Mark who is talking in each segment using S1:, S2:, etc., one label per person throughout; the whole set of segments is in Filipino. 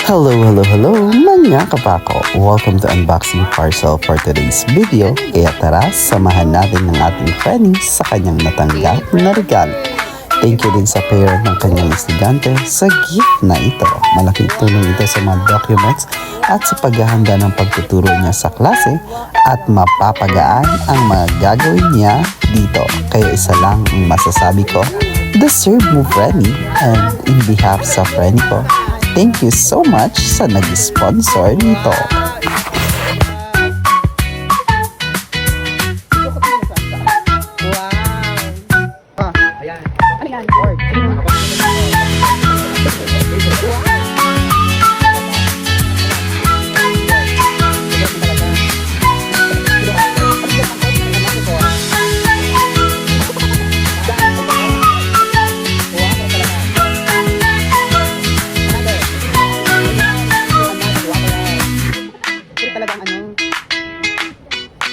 S1: Hello mga kapako! Welcome to Unboxing Parcel for today's video. Kaya tara, samahan natin ng ating Frenny sa kanyang natanggap na regalo. Thank you din sa parent ng kanyang estudyante sa gift na ito. Malaking tulong ito sa mga documents at sa paghahanda ng pagtuturo niya sa klase at mapapagaan ang mga gagawin niya dito. Kaya isa lang ang masasabi ko, deserve mo Frenny, and in behalf sa Frenny ko, thank you so much sa nag-sponsor nito.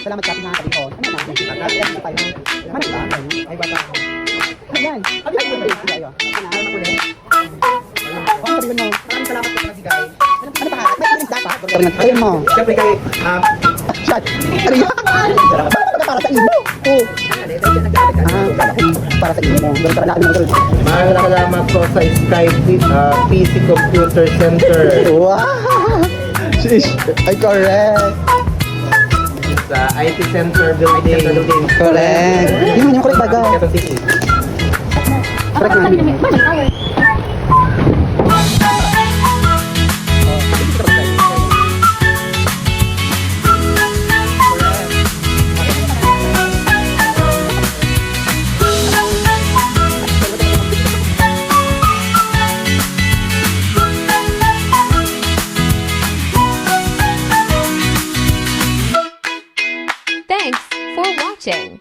S2: Salamat sa ating mga kabihon. Ano na? Ano tayo? Ano ba? Ay, bata. Ayan. Ay, ayo. Ano ulit? Ano sabihin mo? Maraming salamat po sa nagbigay. Ano pa? May feelings dapat. Ayun mo.
S3: Siyempre kay,
S2: Shot. Ano yun? Para sa iyo. Oo. Para sa iyo mo. Ganun para natin mga
S3: maraming salamat po sa Sky PC Computer Center.
S2: Wow! Sheesh. Ay, correct.
S3: Sa IT Center Building.
S2: Correct. Yun yung correct baga.
S3: Quezon City.
S2: Correct na.
S4: Thanks for watching.